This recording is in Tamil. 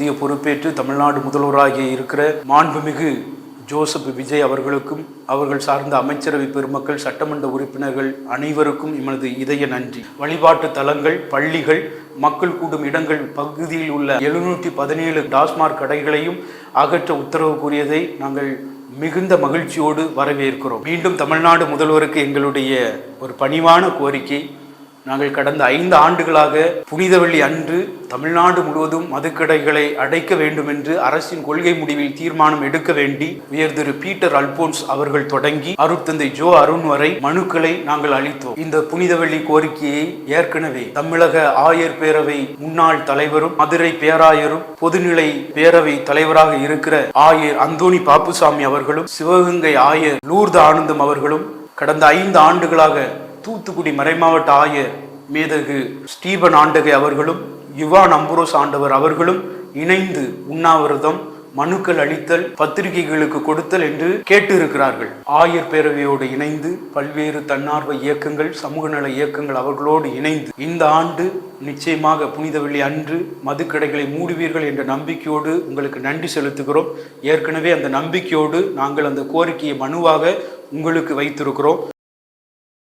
புதிய பொறுப்பேற்று தமிழ்நாடு முதல்வராக இருக்கிற மாண்புமிகு ஜோசப் விஜய் அவர்களுக்கும் அவர்கள் சார்ந்த அமைச்சரவை பெருமக்கள், சட்டமன்ற உறுப்பினர்கள் அனைவருக்கும் எமது இதய நன்றி. வழிபாட்டு தலங்கள், பள்ளிகள், மக்கள் கூடும் இடங்கள் பகுதியில் உள்ள 717 டாஸ்மாக் கடைகளையும் அகற்ற உத்தரவு கூறியதை நாங்கள் மிகுந்த மகிழ்ச்சியோடு வரவேற்கிறோம். மீண்டும் தமிழ்நாடு முதல்வருக்கு எங்களுடைய ஒரு பணிவான கோரிக்கை, நாங்கள் கடந்த 5 ஆண்டுகளாக புனித வெள்ளி அன்று தமிழ்நாடு முழுவதும் மதுக்கடைகளை அடைக்க வேண்டும் என்று அரசின் கொள்கை முடிவில் தீர்மானம் எடுக்க வேண்டி உயர் திரு பீட்டர் அல்போன்ஸ் அவர்கள் தொடங்கி அருட்தந்தை ஜோ அருண் வரை மனுக்களை நாங்கள் அளித்தோம். இந்த புனித வெள்ளி கோரிக்கையை ஏற்கனவே தமிழக ஆயர் பேரவை முன்னாள் தலைவரும் மதுரை பேராயரும் பொதுநிலை பேரவை தலைவராக இருக்கிற ஆயர் அந்தோணி பாப்புசாமி அவர்களும், சிவகங்கை ஆயர் லூர்து ஆனந்தம் அவர்களும், கடந்த 5 ஆண்டுகளாக தூத்துக்குடி மறைமாவட்ட ஆயர் மேதகு ஸ்டீபன் ஆண்டகை அவர்களும், யுவான் அம்புரோஸ் ஆண்டவர் அவர்களும் இணைந்து உண்ணாவிரதம், மனுக்கள் அளித்தல், பத்திரிகைகளுக்கு கொடுத்தல் என்று கேட்டு இருக்கிறார்கள். ஆயர் பேரவையோடு இணைந்து பல்வேறு தன்னார்வ இயக்கங்கள், சமூக நல இயக்கங்கள் அவர்களோடு இணைந்து இந்த ஆண்டு நிச்சயமாக புனித வெள்ளி அன்று மதுக்கடைகளை மூடுவீர்கள் என்ற நம்பிக்கையோடு உங்களுக்கு நன்றி செலுத்துகிறோம். ஏற்கனவே அந்த நம்பிக்கையோடு நாங்கள் அந்த கோரிக்கையை மனுவாக உங்களுக்கு வைத்திருக்கிறோம்.